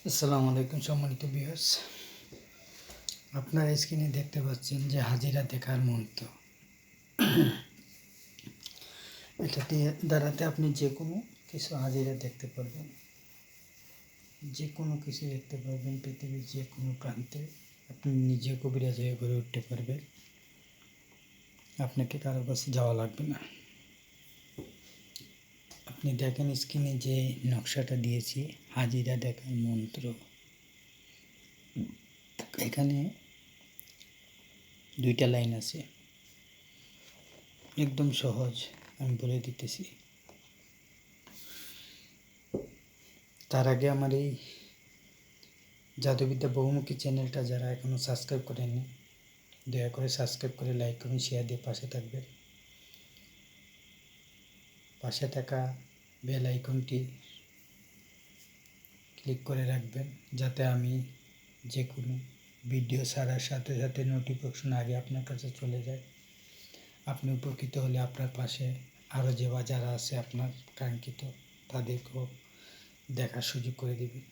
আসসালামু আলাইকুম সম্মানিত ভিউয়ার্স, আপনারা স্ক্রিনে দেখতে পাচ্ছেন যে হাজিরা দেখার মন্ত্র। এটা দ্বারাতে আপনি যে কোনো কিছু হাজিরা দেখতে পারবেন, যে কোনো কিছু দেখতে পারবেন। পৃথিবীর যে কোনো প্রান্তে আপনি নিজে কবিরাজ হয়ে গড়ে উঠতে পারবেন, আপনাকে কারো কাছে যাওয়া লাগবে না। আপনি দেখেন স্ক্রিনে যে নকশাটা দিয়েছি, হাজিরা দেখার মন্ত্র। এখানে 2টা লাইন আছে, একদম সহজ, আমি বলে দিতেছি। তার আগে আমার এই জাদুবিদ্যা বহুমুখী চ্যানেলটা যারা এখনও সাবস্ক্রাইব করেননি, দয়া করে সাবস্ক্রাইব করে লাইক করুন, শেয়ার দিয়ে পাশে থাকবেন। পাশে থাকা বেল আইকনটি ক্লিক করে রাখবেন, যাতে আমি যে কোনো ভিডিও ছাড়ার সাথে সাথে নোটিফিকেশন আগে আপনার কাছে চলে যায়। আপনি উপকৃত হলে আপনার পাশে আরও যারা আছে আপনার কাঙ্ক্ষিত, তাদেরকেও দেখার সুযোগ করে দেবেন।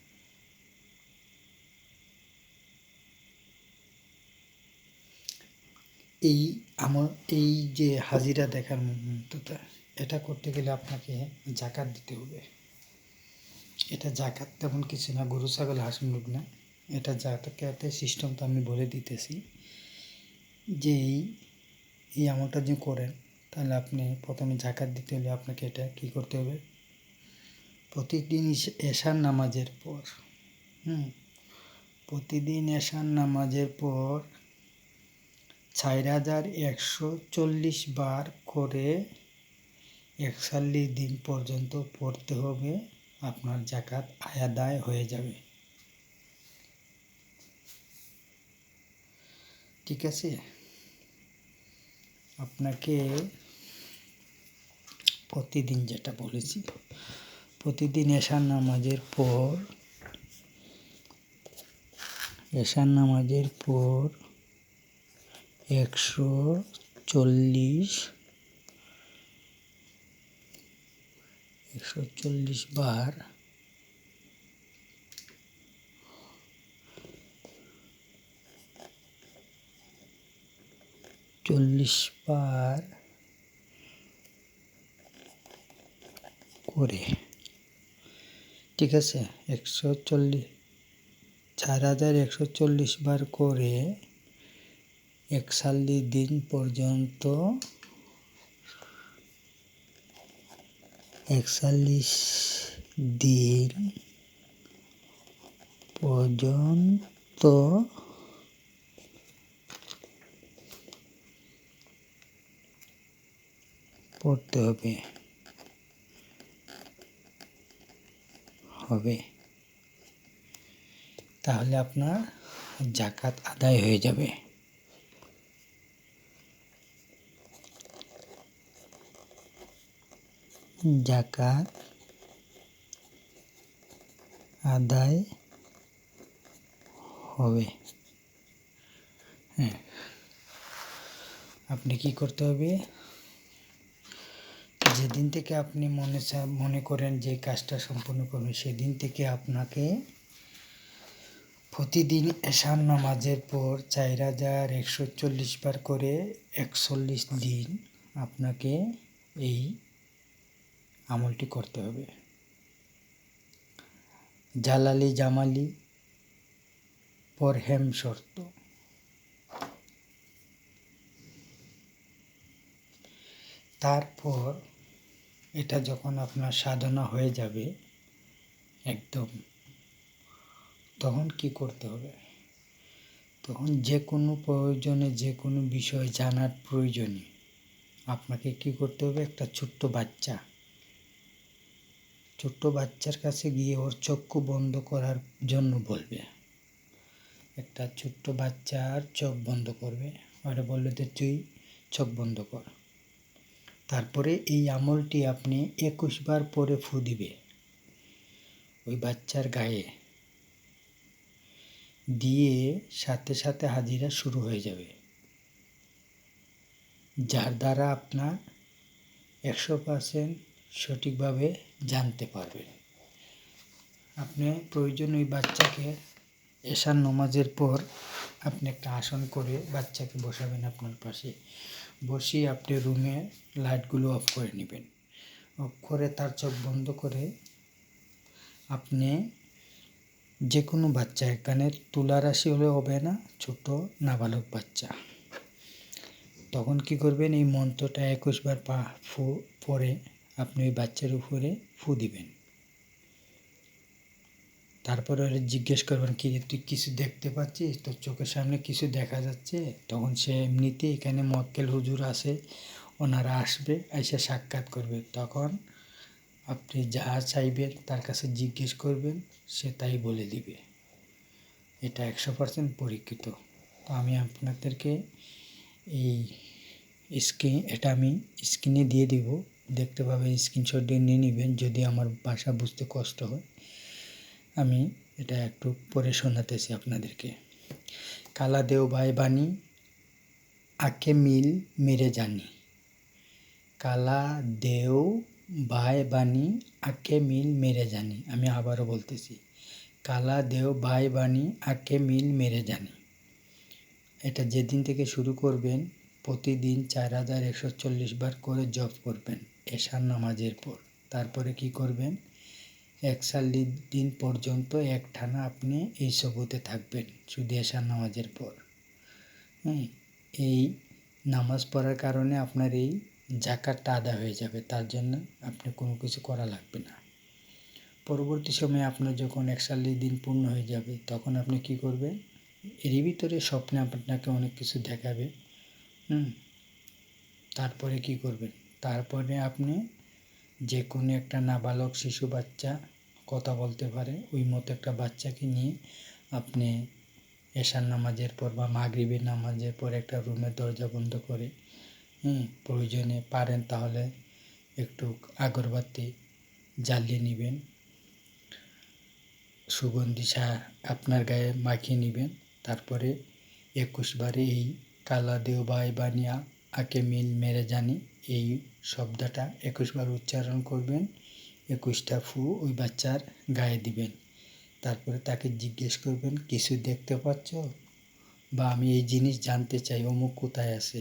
এই যে হাজিরা দেখার মন্ত্রটা, এটা করতে গেলে আপনাকে জাকাত দিতে হবে। এটা জাকাত তেমন কিছু না, গরু ছাগল হাঁস মুরগ না। এটা জাকাতের সিস্টেমটা আমি বলে দিতেছি। যে এই আমলটা যে করেন, তাহলে আপনি প্রথমে জাকাত দিতে হলে আপনাকে এটা কী করতে হবে, প্রতিদিন এশার নামাজের পর প্রতিদিন এশার নামাজের পর 4140 বার করে 41 দিন পর্যন্ত পড়তে হবে। আপনার জাকাত আদায় হয়ে যাবে। ঠিক আছে? আপনাকে প্রতিদিন, যেটা বলেছি, প্রতিদিন এশার নামাজের পর 140 বার 40 বার করে, ঠিক আছে, 4140 বার করে 41 দিন পর্যন্ত 41 দিন পর্যন্ত পড়তে হবে। তাহলে আপনার জাকাত আদায় হয়ে যাবে। জাকাত আদায় হবে। হ্যাঁ, আপনি কি করতে হবে, যেদিন থেকে আপনি মনে করেন যে কাজটা সম্পূর্ণ করবেন, সেদিন থেকে আপনাকে প্রতিদিন এশার নামাজের পর 4140 বার করে 41 দিন আপনাকে এই আমলটি করতে হবে। জালালি জামালি পরহেম শর্ত। তারপর এটা যখন আপনার সাধনা হয়ে যাবে একদম, তখন কি করতে হবে, তখন যে কোনো প্রয়োজনে, যে কোনো বিষয় জানার প্রয়োজনে আপনাকে কি করতে হবে, একটা ছোট্ট বাচ্চার কাছে গিয়ে ওর চক্ষু বন্ধ করার জন্য বলবে। একটা ছোট্ট বাচ্চার চোখ বন্ধ করবে, ওরা বলবে যে তুই চোখ বন্ধ কর। তারপরে এই আমলটি আপনি 21 বার পরে ফু দিবে ওই বাচ্চার গায়ে, দিয়ে সাথে সাথে হাজিরা শুরু হয়ে যাবে, যার দ্বারা আপনার 100% সঠিকভাবে জানতে পারবেন। আপনি প্রয়োজন ওই বাচ্চাকে এশার নামাজের পর আপনি একটা আসন করে বাচ্চাকে বসাবেন আপনার পাশে। বসিয়ে আপনি রুমে লাইটগুলো অফ করে নেবেন। অফ করে তার চোখ বন্ধ করে আপনি যে কোনো বাচ্চা, এখানে তুলা রাশি হলে হবে না, ছোট নাবালক বাচ্চা, তখন কি করবেন, এই মন্ত্রটা 21 বার পরে আপনি ওই বাচ্চার উপরে ফু দিবেন। তারপরে ওরা জিজ্ঞেস করবেন, কি রে তুই কিছু দেখতে পাচ্ছিস, তোর চোখের সামনে কিছু দেখা যাচ্ছে? তখন সে এমনিতে এখানে মক্কেল হুজুর আছে, ওনারা আসবে, এসে সাক্ষাৎ করবে। তখন আপনি যা চাইবেন তার কাছে জিজ্ঞেস করবেন, সে তাই বলে দিবে। এটা 100% পরীক্ষিত। তো আমি আপনাদেরকে এই এটা আমি স্ক্রিনে দিয়ে দিব, দেখতে পাবেন, স্ক্রিনশট দিয়ে নিয়ে নেবেন যদি আমার ভাষা বুঝতে কষ্ট হয়। আমি এটা একটু পরে শোনাতেছি আপনাদেরকে। কালা দেও ভাই বাণী আঁকে মিল মেরে জানি, কালা দেও ভাই বাণী আঁকে মিল মেরে জানি। আমি আবারও বলতেছি, কালা দেও ভাই বাণী আঁকে মিল মেরে জানি। এটা যেদিন থেকে শুরু করবেন প্রতিদিন 4140 বার করে জপ করবেন এশার নামাজের পর। তারপরে কি করবেন, 41 দিন পর্যন্ত একটানা আপনি এই সবুতে থাকবেন শুধু এশার নামাজের পর। এই নামাজ পড়ার কারণে আপনার এই জাকাতটা আদায় হয়ে যাবে, তার জন্য আপনি কোনো কিছু করা লাগবে না। পরবর্তী সময়ে আপনার যখন 41 দিন পূর্ণ হয়ে যাবে তখন আপনি কি করবেন, এরই ভিতরে স্বপ্নে আপনাকে অনেক কিছু দেখাবে। তারপরে কি করবেন, তারপরে আপনি যে কোনো একটা নাবালক শিশু বাচ্চা কথা বলতে পারে ওই মতো একটা বাচ্চাকে নিয়ে আপনি এশার নামাজের পর বা মাগরিবের নামাজের পর একটা রুমের দরজা বন্ধ করে প্রয়োজনে পারেন তাহলে একটু আগরবাতি জ্বালিয়ে নেবেন, সুগন্ধি আপনার গায়ে মাখিয়ে নেবেন। তারপরে 21 বারে এই কালা দেও ভাই বানিয়া আঁকে মিল মেরে জানি এই শব্দটা 21 বার উচ্চারণ করবেন। 21টা ফু ওই বাচ্চার গায়ে দিবেন। তারপরে তাকে জিজ্ঞেস করবেন, কিছু দেখতে পাচ্ছ, বা আমি এই জিনিস জানতে চাই, অমুক কোথায় আছে,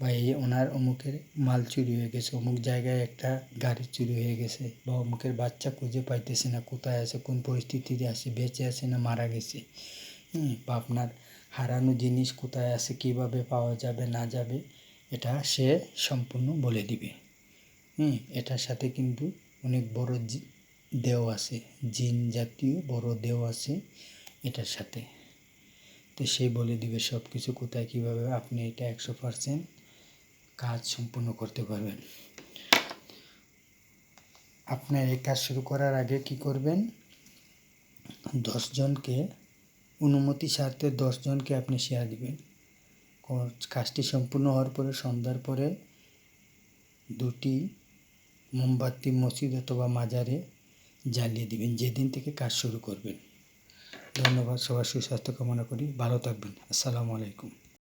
বা এই ওনার অমুকের মাল চুরি হয়ে গেছে, অমুক জায়গায় একটা গাড়ি চুরি হয়ে গেছে, বা অমুকের বাচ্চা খুঁজে পাইতেছে না, কোথায় আছে, কোন পরিস্থিতিতে আছে, বেঁচে আছে না মারা গেছে, বা আপনার হারানো জিনিস কোথায় আছে, কিভাবে পাওয়া যাবে না যাবে, এটা সে সম্পূর্ণ বলে দিবে। এটার সাথে কিন্তু অনেক বড় দেও আছে, জিন জাতীয় বড় দেও আছে এটার সাথে। তো সে বলে দিবে সব কিছু কোথায় কীভাবে আপনি এটা 100% কাজ সম্পূর্ণ করতে পারবেন। আপনার এই কাজ শুরু করার আগে কি করবেন, 10 জনকে অনুমতি স্বার্থে 10 জনকে আপনি শেয়ার দিবেন। কাজটি সম্পূর্ণ হওয়ার পরে সন্ধ্যার পরে 2টি মোমবাতি মসজিদ অথবা মাজারে জ্বালিয়ে দিবেন যেদিন থেকে কাজ শুরু করবেন। ধন্যবাদ, সবার সুস্বাস্থ্য কামনা করি, ভালো থাকবেন। আসসালামু আলাইকুম।